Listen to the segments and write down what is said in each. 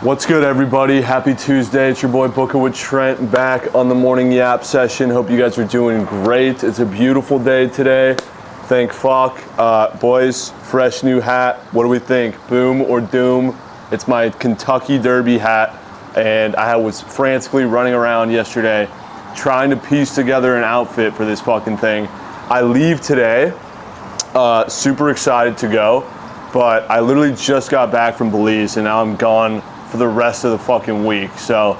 What's good, everybody? Happy Tuesday. It's your boy Bookit with Trent back on the morning yap session. Hope you guys are doing great. It's a beautiful day today. Thank fuck. Boys, fresh new hat. What do we think? Boom or doom? It's my Kentucky Derby hat, and I was frantically running around yesterday trying to piece together an outfit for this fucking thing. I leave today, super excited to go, but I literally just got back from Belize and now I'm gone for the rest of the fucking week. So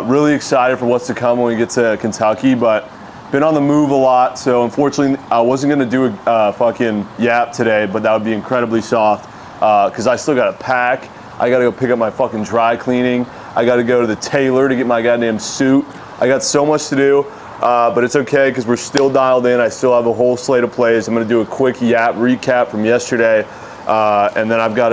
really excited for what's to come when we get to Kentucky, but been on the move a lot. So unfortunately I wasn't gonna do a fucking yap today, but that would be incredibly soft because I still gotta pack. I gotta go pick up my fucking dry cleaning. I gotta go to the tailor to get my goddamn suit. I got so much to do, but it's okay because we're still dialed in. I still have a whole slate of plays. I'm gonna do a quick yap recap from yesterday. And then I've got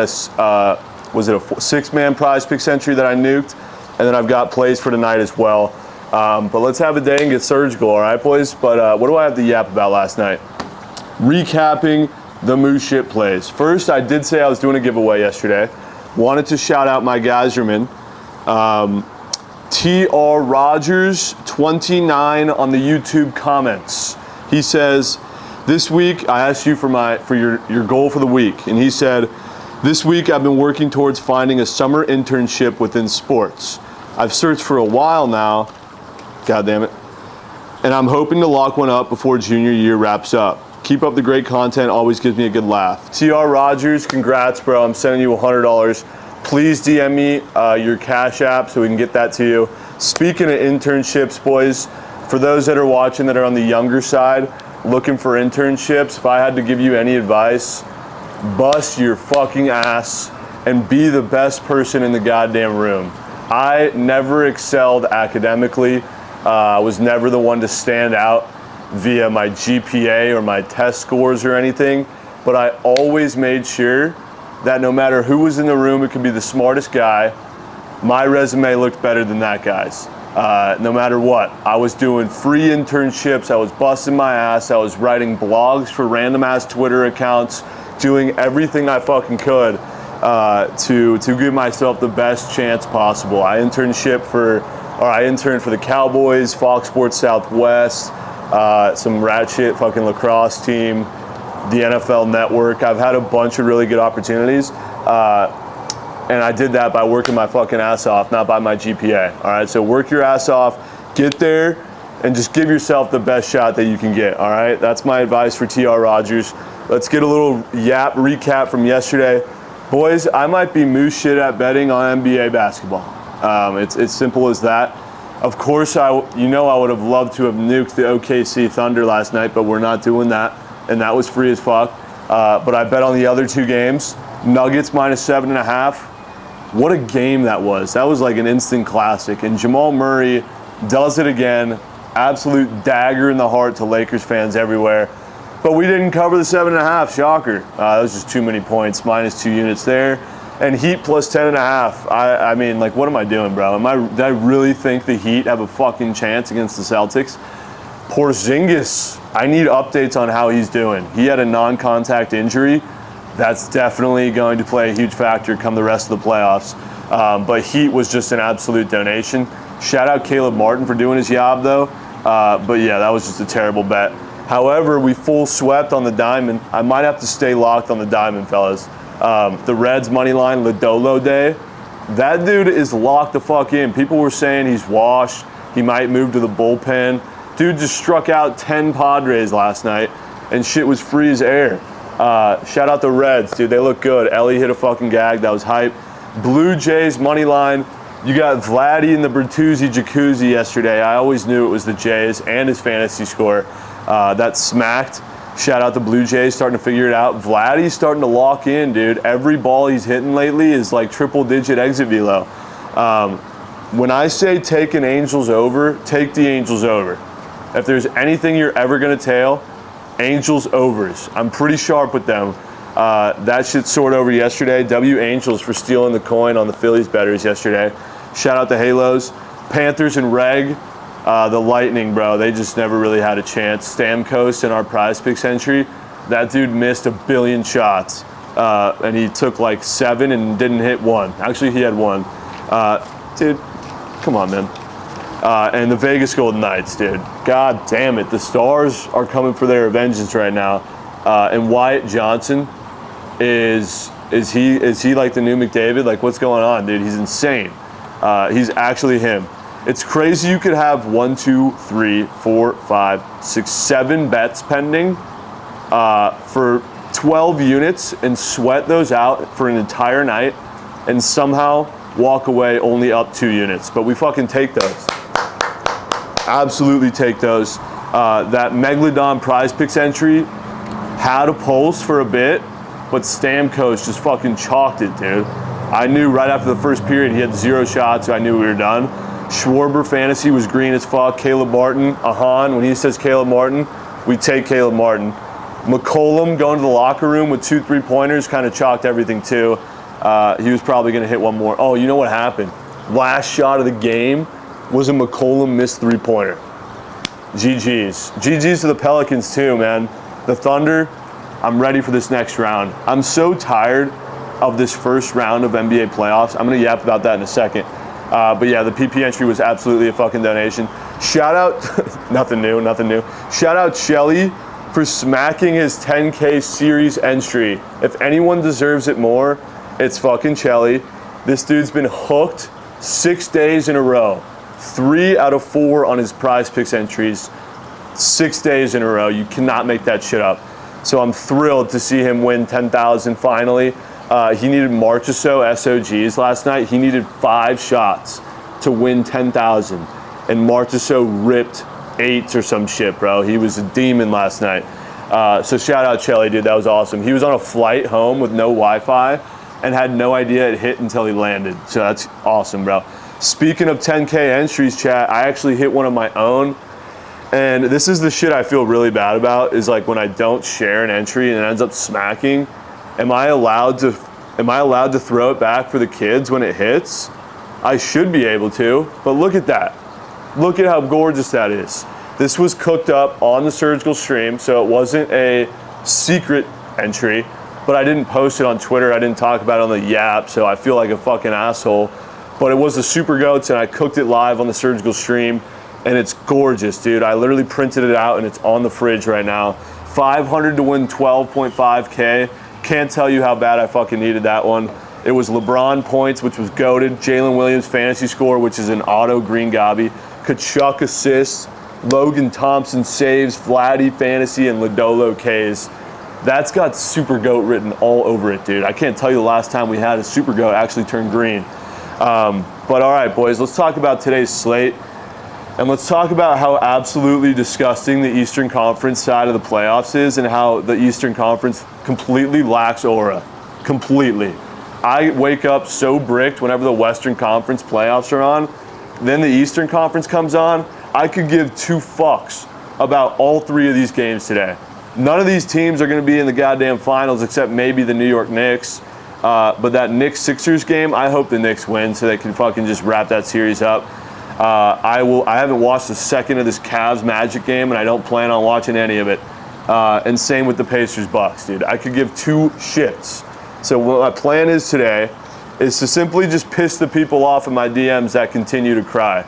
was it a 6-man prize pick century that I nuked? And then I've got plays for tonight as well. But let's have a day and get surgical, all right, boys? But what do I have to yap about last night? Recapping the moose shit plays. First, I did say I was doing a giveaway yesterday. Wanted to shout out my geyserman. TR Rogers 29 on the YouTube comments. He says, this week I asked you for your goal for the week, and he said, this week I've been working towards finding a summer internship within sports. I've searched for a while now, god damn it, and I'm hoping to lock one up before junior year wraps up. Keep up the great content, always gives me a good laugh. TR Rogers, congrats, bro. I'm sending you $100. Please DM me your Cash App so we can get that to you. Speaking of internships, boys, for those that are watching that are on the younger side, looking for internships, if I had to give you any advice, bust your fucking ass and be the best person in the goddamn room. I never excelled academically. I was never the one to stand out via my GPA or my test scores or anything, but I always made sure that no matter who was in the room, it could be the smartest guy, my resume looked better than that guy's. No matter what. I was doing free internships, I was busting my ass, I was writing blogs for random ass Twitter accounts, doing everything I fucking could to give myself the best chance possible. I interned for the Cowboys, Fox Sports Southwest, some rat shit fucking lacrosse team, the NFL Network. I've had a bunch of really good opportunities. And I did that by working my fucking ass off, not by my GPA. All right, so work your ass off, get there, and just give yourself the best shot that you can get. All right, that's my advice for TR Rogers. Let's get a little yap recap from yesterday. Boys, I might be moose shit at betting on NBA basketball. It's simple as that. Of course, I would have loved to have nuked the OKC Thunder last night, but we're not doing that, and that was free as fuck. But I bet on the other two games. Nuggets -7.5. What a game that was. That was like an instant classic. And Jamal Murray does it again. Absolute dagger in the heart to Lakers fans everywhere. But we didn't cover the 7.5, shocker. That was just too many points, -2 units there. And Heat +10.5. I mean, like, what am I doing, bro? Did I really think the Heat have a fucking chance against the Celtics? Porzingis, I need updates on how he's doing. He had a non-contact injury. That's definitely going to play a huge factor come the rest of the playoffs. But Heat was just an absolute donation. Shout out Caleb Martin for doing his job, though. But yeah, that was just a terrible bet. However, we full swept on the diamond. I might have to stay locked on the diamond, fellas. The Reds money line, Lodolo Day. That dude is locked the fuck in. People were saying he's washed. He might move to the bullpen. Dude just struck out 10 Padres last night, and shit was free as air. Shout out the Reds, dude. They look good. Ellie hit a fucking gag. That was hype. Blue Jays money line. You got Vladdy in the Bertuzzi jacuzzi yesterday. I always knew it was the Jays and his fantasy score. That smacked. Shout out the Blue Jays starting to figure it out. Vladdy's starting to lock in, dude. Every ball he's hitting lately is like triple-digit exit velo. When I say take an Angels over, take the Angels over. If there's anything you're ever going to tail, Angels overs. I'm pretty sharp with them. That shit soared over yesterday. Angels for stealing the coin on the Phillies bettors yesterday. Shout out the Halos. Panthers and Reg. The Lightning, bro. They just never really had a chance. Stamkos in our prize pick century. That dude missed 1 billion shots. And he took like 7 and didn't hit 1. Actually, he had 1. Dude, come on, man. And the Vegas Golden Knights, dude. God damn it. The Stars are coming for their vengeance right now. And Wyatt Johnson, is he like the new McDavid? Like, what's going on, dude? He's insane. He's actually him. It's crazy you could have 1, 2, 3, 4, 5, 6, 7 bets pending for 12 units and sweat those out for an entire night and somehow walk away only up 2 units. But we fucking take those. Absolutely take those. That Megalodon Prize Picks entry had a pulse for a bit, but Stamkos just fucking chalked it, dude. I knew right after the first period he had 0 shots, so I knew we were done. Schwarber fantasy was green as fuck. Caleb Martin, Ahan, when he says Caleb Martin, we take Caleb Martin. McCollum going to the locker room with 2 3-pointers kind of chalked everything too. He was probably going to hit one more. Oh, you know what happened? Last shot of the game was a McCollum missed 3-pointer. GG's. GG's to the Pelicans too, man. The Thunder, I'm ready for this next round. I'm so tired of this first round of NBA playoffs. I'm going to yap about that in a second. But yeah, the PP entry was absolutely a fucking donation. Shout out, nothing new. Shout out Chelly for smacking his 10K series entry. If anyone deserves it more, it's fucking Chelly. This dude's been hooked 6 days in a row. 3 out of 4 on his Prize Picks entries. 6 days in a row. You cannot make that shit up. So I'm thrilled to see him win 10,000 finally. He needed Marchessault SOGs last night. He needed 5 shots to win 10,000. And Marchessault ripped 8 or some shit, bro. He was a demon last night. So shout out Chelly, dude. That was awesome. He was on a flight home with no Wi-Fi and had no idea it hit until he landed. So that's awesome, bro. Speaking of 10K entries, chat, I actually hit one of my own. And this is the shit I feel really bad about, is like when I don't share an entry and it ends up smacking. Am I allowed to throw it back for the kids when it hits? I should be able to, but look at that. Look at how gorgeous that is. This was cooked up on the surgical stream, so it wasn't a secret entry, but I didn't post it on Twitter. I didn't talk about it on the Yap, so I feel like a fucking asshole. But it was the Super Goats, and I cooked it live on the surgical stream, and it's gorgeous, dude. I literally printed it out, and it's on the fridge right now. 500 to win 12.5K. Can't tell you how bad I fucking needed that one. It was LeBron points, which was goated. Jalen Williams fantasy score, which is an auto green gobby. Kachuk assists. Logan Thompson saves. Vladdy fantasy and Lodolo Ks. That's got Super Goat written all over it, dude. I can't tell you the last time we had a Super Goat actually turn green. But all right, boys, let's talk about today's slate. And let's talk about how absolutely disgusting the Eastern Conference side of the playoffs is and how the Eastern Conference completely lacks aura. Completely. I wake up so bricked whenever the Western Conference playoffs are on. Then the Eastern Conference comes on. I could give 2 fucks about all 3 of these games today. None of these teams are going to be in the goddamn finals except maybe the New York Knicks. But that Knicks-Sixers game, I hope the Knicks win so they can fucking just wrap that series up. I haven't watched a second of this Cavs Magic game, and I don't plan on watching any of it. And same with the Pacers Bucks, dude. I could give 2 shits. So what my plan is today is to simply just piss the people off in my DMs that continue to cry.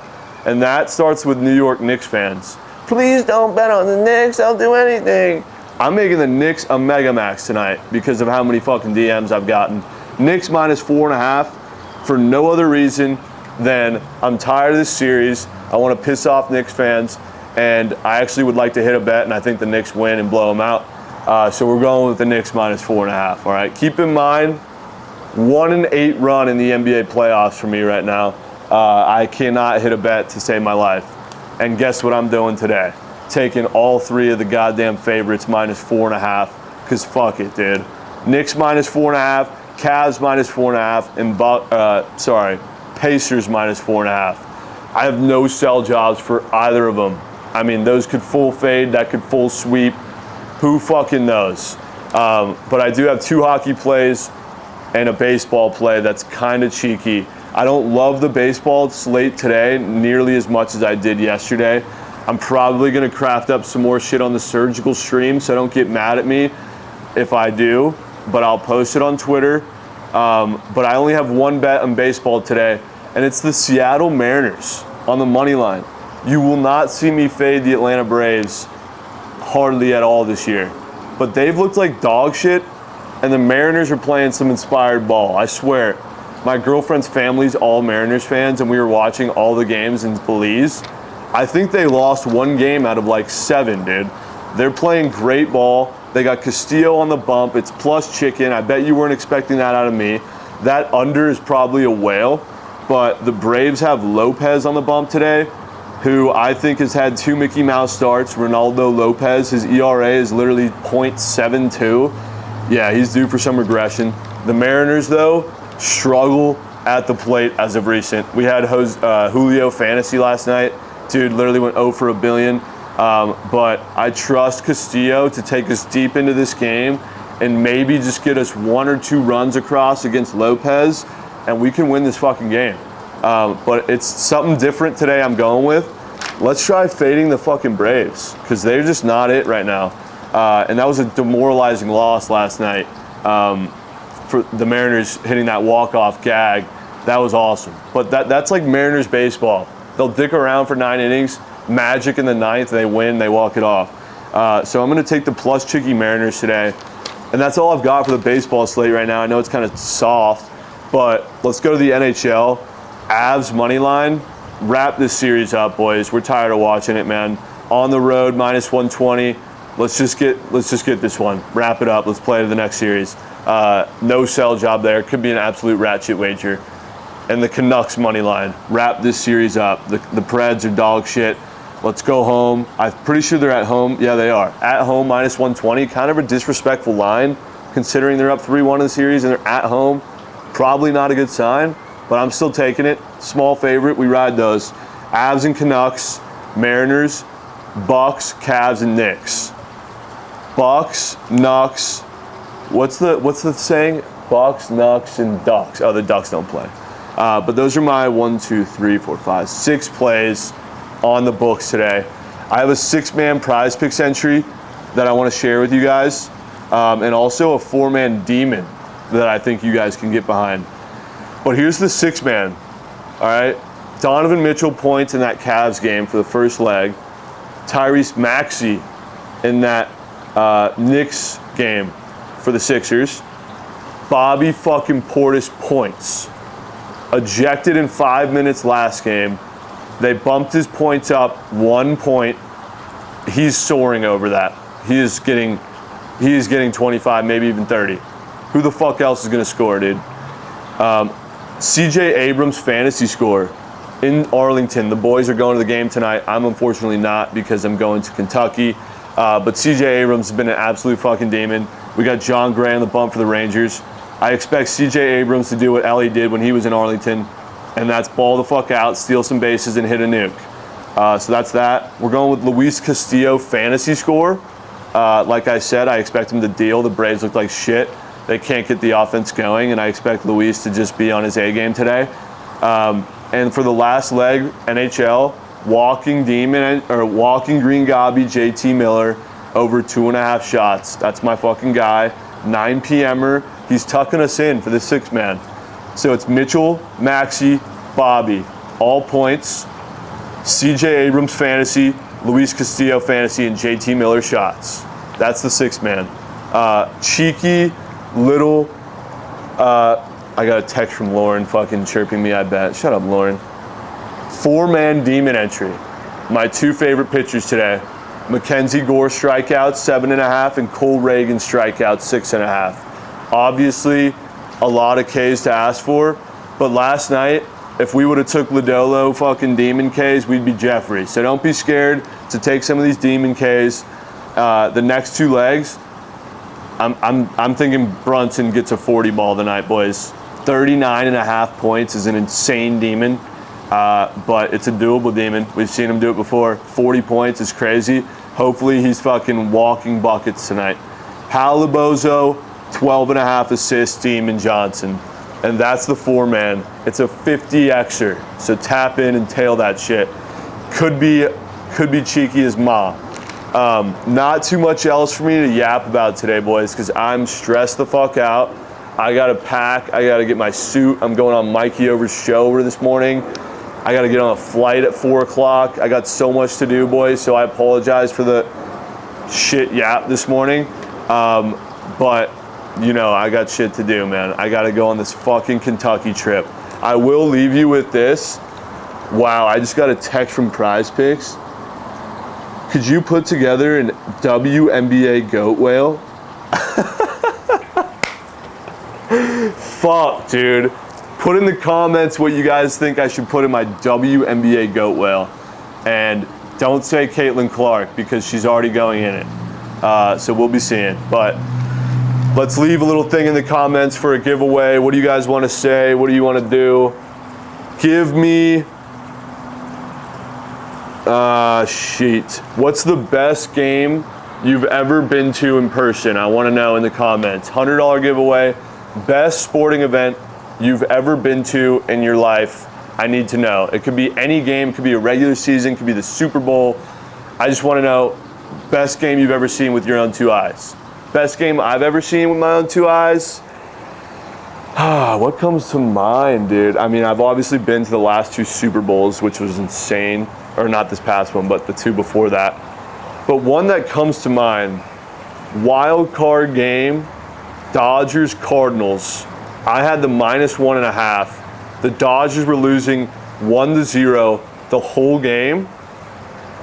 And that starts with New York Knicks fans. Please don't bet on the Knicks. I'll do anything. I'm making the Knicks a mega max tonight because of how many fucking DMs I've gotten. Knicks minus 4.5 for no other reason than I'm tired of this series. I want to piss off Knicks fans, and I actually would like to hit a bet, and I think the Knicks win and blow them out. So we're going with the Knicks minus 4.5. All right. Keep in mind, 1-8 run in the NBA playoffs for me right now. I cannot hit a bet to save my life. And guess what I'm doing today? Taking all 3 of the goddamn favorites minus 4.5. Cause fuck it, dude. Knicks minus 4.5, Cavs minus 4.5, and Pacers minus 4.5. I have no sell jobs for either of them. I mean, those could full fade, that could full sweep. Who fucking knows? But I do have 2 hockey plays and a baseball play that's kind of cheeky. I don't love the baseball slate today nearly as much as I did yesterday. I'm probably going to craft up some more shit on the surgical stream, so don't get mad at me if I do, but I'll post it on Twitter. But I only have 1 bet on baseball today, and it's the Seattle Mariners on the money line. You will not see me fade the Atlanta Braves hardly at all this year. But they've looked like dog shit, and the Mariners are playing some inspired ball. I swear. My girlfriend's family's all Mariners fans, and we were watching all the games in Belize. I think they lost one game out of like 7, dude. They're playing great ball. They got Castillo on the bump. It's plus chicken. I bet you weren't expecting that out of me. That under is probably a whale, but the Braves have Lopez on the bump today, who I think has had 2 Mickey Mouse starts. Ronaldo Lopez, his ERA is literally .72. Yeah, he's due for some regression. The Mariners, though, struggle at the plate as of recent. We had Julio Fantasy last night. Dude literally went 0 for a billion. But I trust Castillo to take us deep into this game and maybe just get us 1 or 2 runs across against Lopez, and we can win this fucking game. But it's something different today I'm going with. Let's try fading the fucking Braves, because they're just not it right now. And that was a demoralizing loss last night for the Mariners hitting that walk-off gag. That was awesome. But that's like Mariners baseball. They'll dick around for 9 innings, magic in the 9th, they win, they walk it off. So I'm going to take the plus Chicky Mariners today. And that's all I've got for the baseball slate right now. I know it's kind of soft, but let's go to the NHL. Avs money line. Wrap this series up, boys. We're tired of watching it, man. On the road, -120. Let's just get this one. Wrap it up. Let's play to the next series. No sell job there. Could be an absolute ratchet wager. And the Canucks money line. Wrap this series up. The Preds are dog shit. Let's go home. I'm pretty sure they're at home. Yeah, they are. At home, -120. Kind of a disrespectful line, considering they're up 3-1 in the series and they're at home. Probably not a good sign, but I'm still taking it. Small favorite. We ride those. Avs and Canucks, Mariners, Bucks, Cavs, and Knicks. Bucks, Nucks. What's the saying? Bucks, Nucks, and Ducks. Oh, the Ducks don't play. But those are my 1, 2, 3, 4, 5, 6 plays on the books today. I have a 6-man prize picks entry that I want to share with you guys, and also a 4-man demon that I think you guys can get behind. But here's the 6-man. All right, Donovan Mitchell points in that Cavs game for the first leg. Tyrese Maxey in that Knicks game for the Sixers. Bobby fucking Portis points. Ejected in 5 minutes last game. They bumped his points up 1 point. He's soaring over that. He is getting 25, maybe even 30. Who the fuck else is going to score, dude? CJ Abrams fantasy score in Arlington. The boys are going to the game tonight. I'm unfortunately not because I'm going to Kentucky. But CJ Abrams has been an absolute fucking demon. We got John Gray on the bump for the Rangers. I expect CJ Abrams to do what Ellie did when he was in Arlington, and that's ball the fuck out, steal some bases, and hit a nuke. So that's that. We're going with Luis Castillo fantasy score. Like I said, I expect him to deal. The Braves look like shit. They can't get the offense going, and I expect Luis to just be on his A game today. And for the last leg, NHL, walking demon or walking green gobby JT Miller over 2.5 shots. That's my fucking guy. 9 p.m.er. He's tucking us in for the 6-man. So it's Mitchell, Maxey, Bobby, all points. CJ Abrams fantasy, Luis Castillo fantasy, and JT Miller shots. That's the 6-man. Cheeky little. I got a text from Lauren fucking chirping me, I bet. Shut up, Lauren. 4-man demon entry. My 2 favorite pitchers today. Mackenzie Gore strikeouts, 7.5, and Cole Reagan strikeouts, 6.5. Obviously, a lot of Ks to ask for, but last night, if we would have took Lodolo fucking demon Ks, we'd be Jeffrey. So don't be scared to take some of these demon Ks. The next 2 legs, I'm thinking Brunson gets a 40 ball tonight, boys. 39.5 points is an insane demon, but it's a doable demon. We've seen him do it before. 40 points is crazy. Hopefully he's fucking walking buckets tonight. Halibozo, 12.5 assists, Demon Johnson. And that's the 4-man. It's a 50xer. So tap in and tail that shit. Could be cheeky as ma. Not too much else for me to yap about today, boys, because I'm stressed the fuck out. I gotta pack. I gotta get my suit. I'm going on Mikey Over's show over this morning. I gotta get on a flight at 4 o'clock. I got so much to do, boys, so I apologize for the shit yap this morning. But, you know, I got shit to do, man. I gotta go on this fucking Kentucky trip. I will leave you with this. Wow, I just got a text from Prize Picks. Could you put together an WNBA goat whale? Fuck, dude. Put in the comments what you guys think I should put in my WNBA goat whale. And don't say Caitlin Clark because she's already going in it. So we'll be seeing. But let's leave a little thing in the comments for a giveaway. What do you guys want to say? What do you want to do? Give me... What's the best game you've ever been to in person? I want to know in the comments. $100 giveaway. Best sporting event you've ever been to in your life. I need to know. It could be any game. It could be a regular season. It could be the Super Bowl. I just want to know best game you've ever seen with your own two eyes. Best game I've ever seen with my own two eyes? What comes to mind, dude? I mean, I've obviously been to the last 2 Super Bowls, which was insane. Or not this past one, but the 2 before that. But one that comes to mind, wild card game, Dodgers Cardinals. I had the -1.5. The Dodgers were losing 1-0 the whole game.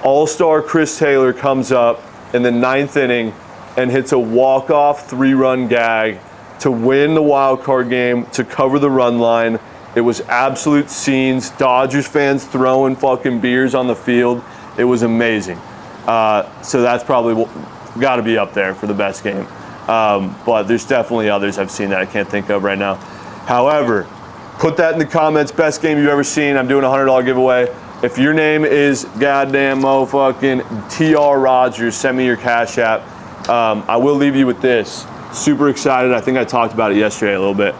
All-star Chris Taylor comes up in the 9th inning and hits a walk-off 3-run gag to win the wild card game, to cover the run line. It was absolute scenes. Dodgers fans throwing fucking beers on the field. It was amazing. So that's probably got to be up there for the best game. But there's definitely others I've seen that I can't think of right now. However, put that in the comments. Best game you've ever seen. I'm doing a $100 giveaway. If your name is goddamn motherfucking TR Rogers, send me your Cash App. I will leave you with this. Super excited. I think I talked about it yesterday a little bit.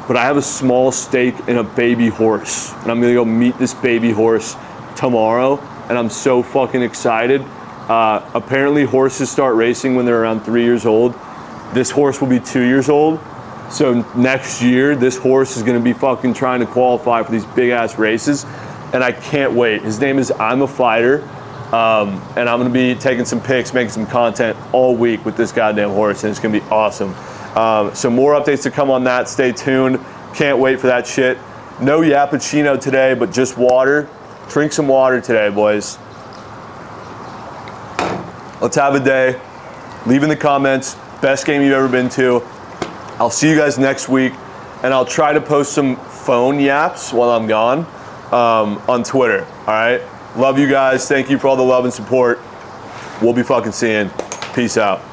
But I have a small stake in a baby horse, and I'm gonna go meet this baby horse tomorrow, and I'm so fucking excited. Apparently horses start racing when they're around 3 years old. This horse will be 2 years old, so next year this horse is gonna be fucking trying to qualify for these big ass races, and I can't wait. His name is I'm a Fighter, and I'm gonna be taking some pics, making some content all week with this goddamn horse, and it's gonna be awesome. So more updates to come on that. Stay tuned. Can't wait for that shit. No Yappuccino today, but just water. Drink some water today, boys. Let's have a day. Leave in the comments. Best game you've ever been to. I'll see you guys next week, and I'll try to post some phone yaps while I'm gone on Twitter. All right? Love you guys. Thank you for all the love and support. We'll be fucking seeing. Peace out.